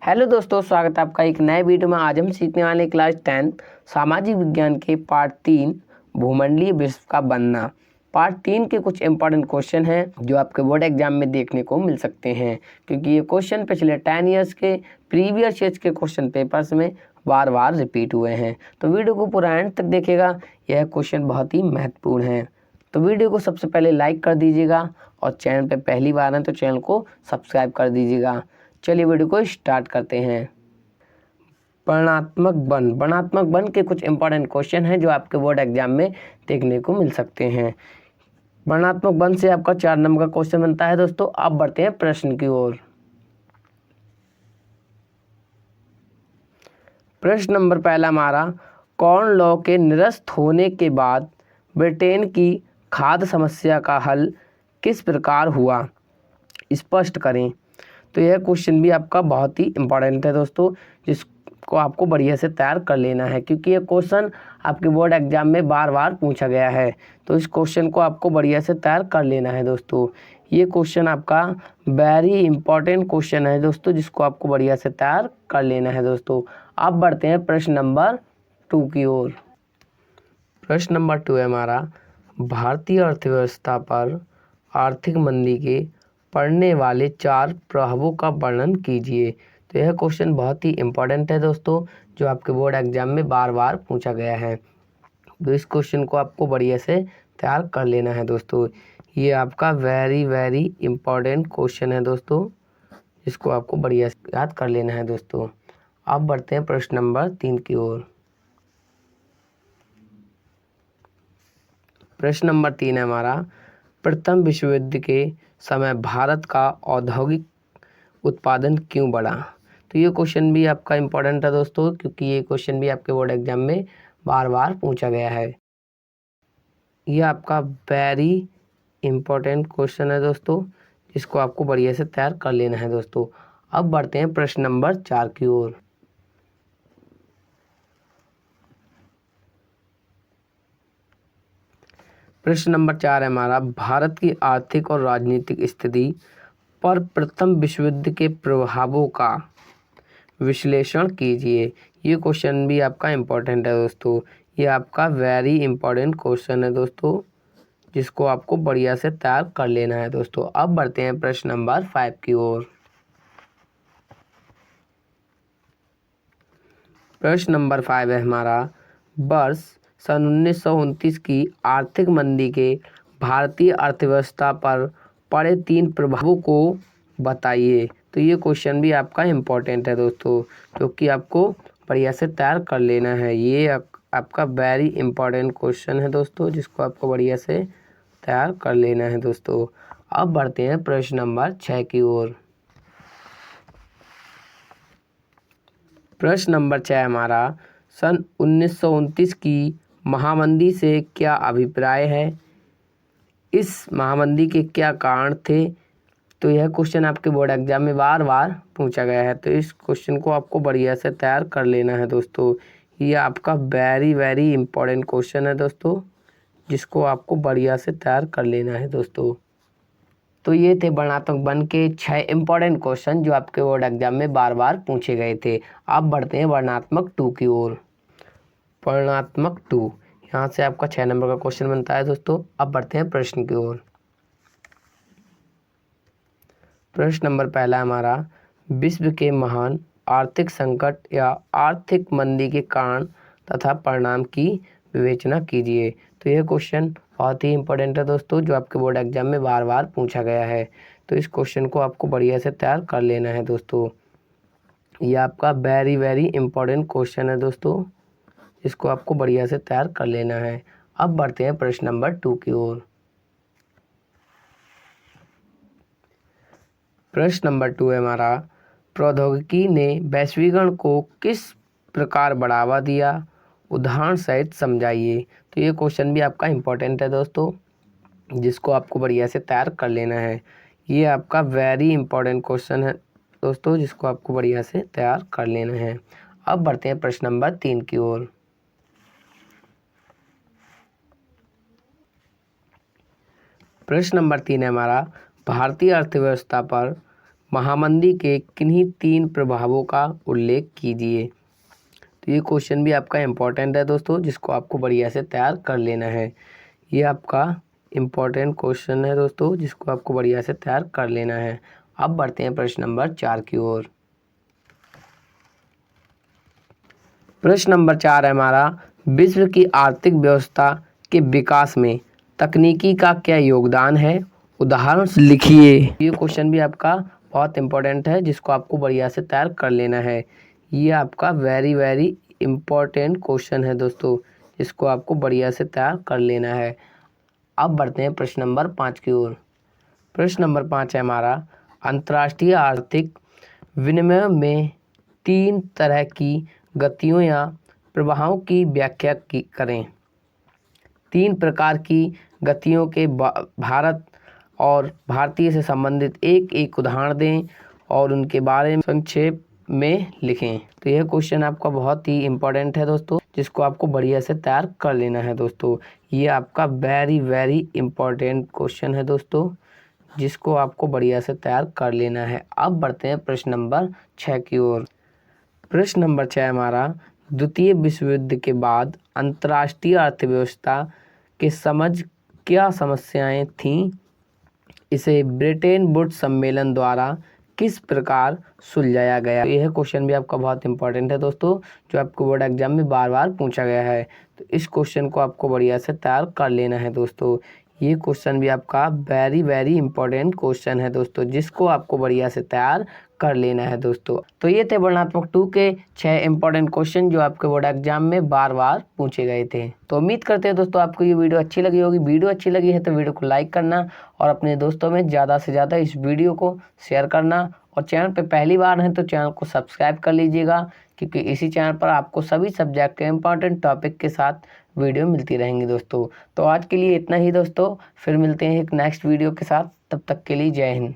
Hello दोस्तों, स्वागत है आपका एक नए वीडियो में। आज हम सीखने वाले क्लास 10 सामाजिक विज्ञान के पार्ट 3 भूमंडलीय विश्व का बनना। पार्ट 3 के कुछ इंपॉर्टेंट क्वेश्चन हैं जो आपके बोर्ड एग्जाम में देखने को मिल सकते हैं, क्योंकि ये क्वेश्चन पिछले 10 ईयर्स के प्रीवियस ईयर्स के क्वेश्चन पेपर्स में बार बार रिपीट हुए हैं। तो वीडियो को पूरा एंड तक देखिएगा, यह क्वेश्चन बहुत ही महत्वपूर्ण है। तो वीडियो को सबसे पहले लाइक कर दीजिएगा और चैनल पर पहली बार हैं तो चैनल को सब्सक्राइब कर दीजिएगा। चलिए वीडियो को स्टार्ट करते हैं। वर्णनात्मक वन के कुछ इंपॉर्टेंट क्वेश्चन हैं जो आपके बोर्ड एग्जाम में देखने को मिल सकते हैं। वर्णनात्मक वन से आपका 4 नंबर का क्वेश्चन बनता है दोस्तों। अब बढ़ते हैं प्रश्न की ओर। प्रश्न नंबर पहला हमारा, कॉर्न लॉ के निरस्त होने के बाद ब्रिटेन की खाद्य समस्या का हल किस प्रकार हुआ, स्पष्ट करें। तो यह क्वेश्चन भी आपका बहुत ही इम्पॉर्टेंट है दोस्तों, जिसको आपको बढ़िया से तैयार कर लेना है, क्योंकि यह क्वेश्चन आपके बोर्ड एग्जाम में बार बार पूछा गया है। तो इस क्वेश्चन को आपको बढ़िया से तैयार कर लेना है दोस्तों। ये क्वेश्चन आपका वेरी इंपॉर्टेंट क्वेश्चन है दोस्तों, जिसको आपको बढ़िया से तैयार कर लेना है दोस्तों। अब बढ़ते हैं प्रश्न नंबर 2 की ओर। प्रश्न नंबर 2 है हमारा, भारतीय अर्थव्यवस्था पर आर्थिक मंदी के पड़ने वाले 4 प्रभावों का वर्णन कीजिए। तो यह क्वेश्चन बहुत ही इम्पोर्टेंट है दोस्तों, जो आपके बोर्ड एग्जाम में बार बार पूछा गया है। तो इस क्वेश्चन को आपको बढ़िया से तैयार कर लेना है दोस्तों। ये आपका वेरी इम्पोर्टेंट क्वेश्चन है दोस्तों, जिसको आपको बढ़िया से याद कर लेना है दोस्तों। अब बढ़ते हैं प्रश्न नंबर 3 की ओर। प्रश्न नंबर 3 है हमारा, प्रथम विश्व युद्ध के समय भारत का औद्योगिक उत्पादन क्यों बढ़ा। तो ये क्वेश्चन भी आपका इम्पोर्टेंट है दोस्तों, क्योंकि ये क्वेश्चन भी आपके बोर्ड एग्जाम में बार बार पूछा गया है। ये आपका वेरी इम्पोर्टेंट क्वेश्चन है दोस्तों, जिसको आपको बढ़िया से तैयार कर लेना है दोस्तों। अब बढ़ते हैं प्रश्न नंबर 4 की ओर। प्रश्न नंबर 4 है हमारा, भारत की आर्थिक और राजनीतिक स्थिति पर प्रथम विश्व युद्ध के प्रभावों का विश्लेषण कीजिए। ये क्वेश्चन भी आपका इम्पोर्टेंट है दोस्तों। ये आपका वेरी इम्पोर्टेंट क्वेश्चन है दोस्तों, जिसको आपको बढ़िया से तैयार कर लेना है दोस्तों। अब बढ़ते हैं प्रश्न नंबर 5 की ओर। प्रश्न नंबर 5 है हमारा, वर्ष सन 1929 की आर्थिक मंदी के भारतीय अर्थव्यवस्था पर पड़े 3 प्रभावों को बताइए। तो ये क्वेश्चन भी आपका इम्पोर्टेंट है दोस्तों, क्योंकि आपको बढ़िया से तैयार कर लेना है। ये आपका वेरी इम्पोर्टेंट क्वेश्चन है दोस्तों, जिसको आपको बढ़िया से तैयार कर लेना है दोस्तों। अब बढ़ते हैं प्रश्न नंबर 6 की ओर। प्रश्न नंबर 6 हमारा, सन 1929 की महामंदी से क्या अभिप्राय है, इस महामंदी के क्या कारण थे। तो यह क्वेश्चन आपके बोर्ड एग्जाम में बार बार पूछा गया है। तो इस क्वेश्चन को आपको बढ़िया से तैयार कर लेना है दोस्तों। ये आपका वेरी इम्पोर्टेंट क्वेश्चन है दोस्तों, जिसको आपको बढ़िया से तैयार कर लेना है दोस्तों। तो ये थे वर्णनात्मक वन के 6 इंपॉर्टेंट क्वेश्चन जो आपके बोर्ड एग्जाम में बार बार पूछे गए थे। अब बढ़ते हैं वर्णनात्मक 2 की ओर। वर्णनात्मक 2, यहाँ से आपका 6 नंबर का क्वेश्चन बनता है दोस्तों। अब बढ़ते हैं प्रश्न की ओर। प्रश्न नंबर पहला हमारा, विश्व के महान आर्थिक संकट या आर्थिक मंदी के कारण तथा परिणाम की विवेचना कीजिए। तो यह क्वेश्चन बहुत ही इंपॉर्टेंट है दोस्तों, जो आपके बोर्ड एग्जाम में बार बार पूछा गया है। तो इस क्वेश्चन को आपको बढ़िया से तैयार कर लेना है दोस्तों। यह आपका वेरी इंपॉर्टेंट क्वेश्चन है दोस्तों, इसको आपको बढ़िया से तैयार कर लेना है। अब बढ़ते हैं प्रश्न नंबर 2 की ओर। प्रश्न नंबर 2 है हमारा, प्रौद्योगिकी ने वैश्वीकरण को किस प्रकार बढ़ावा दिया, उदाहरण सहित समझाइए। तो ये क्वेश्चन भी आपका इम्पोर्टेंट है दोस्तों, जिसको आपको बढ़िया से तैयार कर लेना है। ये आपका वेरी इंपॉर्टेंट क्वेश्चन है दोस्तों, जिसको आपको बढ़िया से तैयार कर लेना है। अब बढ़ते हैं प्रश्न नंबर 3 की ओर। प्रश्न नंबर 3 है हमारा, भारतीय अर्थव्यवस्था पर महामंदी के किन्हीं 3 प्रभावों का उल्लेख कीजिए। तो ये क्वेश्चन भी आपका इम्पोर्टेंट है दोस्तों, जिसको आपको बढ़िया से तैयार कर लेना है। ये आपका इम्पोर्टेंट क्वेश्चन है दोस्तों, जिसको आपको बढ़िया से तैयार कर लेना है। अब बढ़ते हैं प्रश्न नंबर 4 की ओर। प्रश्न नंबर 4 है हमारा, विश्व की आर्थिक व्यवस्था के विकास में तकनीकी का क्या योगदान है, उदाहरण लिखिए। ये क्वेश्चन भी आपका बहुत इम्पोर्टेंट है, जिसको आपको बढ़िया से तैयार कर लेना है। ये आपका वेरी इम्पोर्टेंट क्वेश्चन है दोस्तों, जिसको आपको बढ़िया से तैयार कर लेना है। अब बढ़ते हैं प्रश्न नंबर 5 की ओर। प्रश्न नंबर 5 है हमारा, अंतर्राष्ट्रीय आर्थिक विनिमय में 3 तरह की गतियों या प्रवाहों की व्याख्या करें। 3 प्रकार की गतियों के भारत और भारतीय से संबंधित एक एक उदाहरण दें और उनके बारे में संक्षेप में लिखें। तो यह क्वेश्चन आपका बहुत ही इम्पोर्टेंट है दोस्तों, जिसको आपको बढ़िया से तैयार कर लेना है दोस्तों। ये आपका वेरी इम्पोर्टेंट क्वेश्चन है दोस्तों, जिसको आपको बढ़िया से तैयार कर लेना है। अब बढ़ते हैं प्रश्न नंबर 6 की ओर। प्रश्न नंबर 6 हमारा, द्वितीय विश्व युद्ध के बाद अंतर्राष्ट्रीय अर्थव्यवस्था के समझ क्या समस्याएं थीं, इसे ब्रेटन वुड्स सम्मेलन द्वारा किस प्रकार सुलझाया गया। यह क्वेश्चन भी आपका बहुत इंपॉर्टेंट है दोस्तों, जो आपको बोर्ड एग्जाम में बार पूछा गया है। तो इस क्वेश्चन को आपको बढ़िया से तैयार कर लेना है दोस्तों। ये क्वेश्चन भी आपका वेरी इंपॉर्टेंट क्वेश्चन है दोस्तों, जिसको आपको बढ़िया से तैयार कर लेना है दोस्तों। तो ये थे वर्णनात्मक 2 के 6 इंपॉर्टेंट क्वेश्चन, जो आपके बोर्ड एग्जाम में बार पूछे गए थे। तो उम्मीद करते हैं दोस्तों आपको ये वीडियो अच्छी लगी होगी। वीडियो अच्छी लगी है तो वीडियो को लाइक करना और अपने दोस्तों में ज़्यादा से ज़्यादा इस वीडियो को शेयर करना, और चैनल पे पहली बार हैं तो चैनल को सब्सक्राइब कर लीजिएगा, क्योंकि इसी चैनल पर आपको सभी सब्जेक्ट के इंपॉर्टेंट टॉपिक के साथ वीडियो मिलती रहेंगी दोस्तों। तो आज के लिए इतना ही दोस्तों, फिर मिलते हैं एक नेक्स्ट वीडियो के साथ। तब तक के लिए जय हिंद।